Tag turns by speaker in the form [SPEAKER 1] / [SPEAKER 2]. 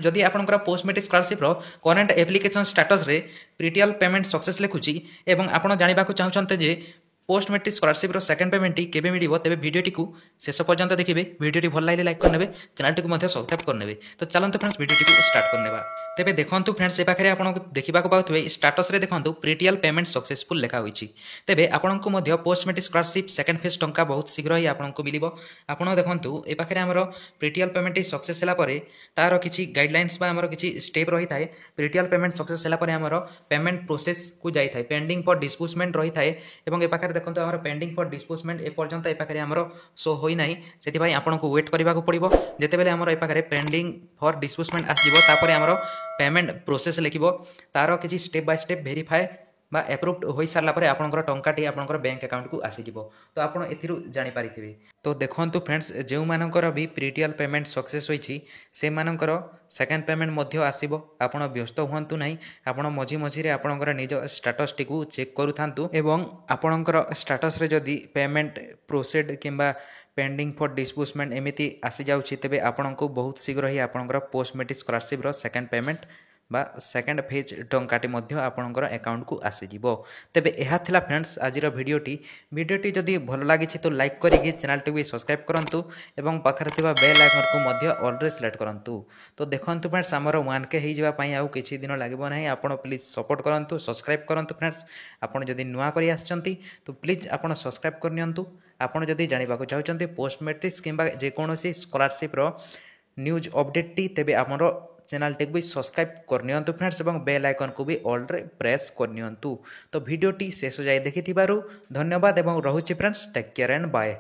[SPEAKER 1] जदि आपंकर post matric scholarship current application status रे प्रीटियल पेमेंट सक्सेस लिखुची एवं आपण जानिबा को चाहते जे post matric scholarship second payment टी केबे मिलिबो तेबे वीडियोटी को शेष पर्यंत देखिए वीडियोटी भल लगे लाइक करने चैनल को सब्सक्राइब करने तो चलते फ्रेंड्स वीडियोटी को स्टार्ट करने तेरे देखो फ्रेंड्स ए पाखे आपको देखा पाते स्टाटस देखो प्रीटियल पेमेंट सक्सेसफुल लिखा होती तेरे आपको post matric scholarship second phase टंका बहुत शीघ्र ही आपको मिल आप देखो ए पाखे आमर प्रीटियल पेमेंट सक्सेस होगापर तार किसी गाइडलाइंस किसी स्टेप रही है प्रीटियल पेमेंट सक्सेस होगापर पेमेंट प्रोसेस को जाए पेंडिंग फॉर डिस्बर्समेंट रही है और ए पाखे देखो आम पेंडिंग फॉर डिस्बर्समेंट एपर्यंत ए पाखे आमर शो होना से आपको वेट करने को पड़ो जितेबाला आम ए पाखे पेंडिंग फॉर डिस्बर्समेंट आसपर आमर पेमेंट प्रोसेस लिखिबो तार किसी स्टेप बाय स्टेप वेरीफाए बा एप्रूव्ड हो सारा पर आपंकर टंकाटी आपंकर बैंक अकाउंट को आसीजिवो तो आप जानी पारिथिबे। तो देखंतु फ्रेंड्स जो मानकर भी प्रीटियल पेमेंट सक्सेस होईछि से मानकर सेकंड पेमेंट मध्य आसीबो आपण व्यस्त हुंतु नाही आपण मझी मझी रे आपणकर निज स्टेटस टी को चेक करूथांतु एवं आपणकर स्टेटस रे जदी पेमेंट प्रोसेड किंबा पेंडिंग फॉर डिस्बर्समेंट एमिति आसी जाउछि तेबे आपणको बहुत शीघ्र ही आपणकर पोस्ट मेट्रिक स्कॉलरशिप रो सेकंड पेमेंट बा सेकंड फेज टंकाटी मध्य आपणकर अकाउंट को आसीजिवो। तेबे एहा थिला फ्रेंड्स आजिर वीडियोटी जदि भल लागिछि तो लाइक करिकि चैनल टी भी सब्सक्राइब करंतु एवं पाखरे थिबा बेल आइकन को मध्य ऑल रे सिलेक्ट करंतु। तो देखंतु फ्रेंड्स हमर 1K हो जाबा पई आउ किछि दिन लागबो नाही आपण प्लीज सपोर्ट करंतु सब्सक्राइब करंतु फ्रेंड्स आपण जदि नुआ करि आछंती तो प्लीज आपण सब्सक्राइब करनियंतु। आपण जदि जानिबा को चाहउचंती पोस्ट मेट्रिक किंबा जे कोनोसी स्कॉलरशिप रो न्यूज अपडेट टी तेबे हमरो चैनल टी भी सब्सक्राइब करनियंतु फ्रेंड्स एवं बेल आइकन को भी ऑल रे प्रेस करनियंतु। तो वीडियोटी शेष जाए देखि धन्यवाद एवं रहुछि friends take care and bye.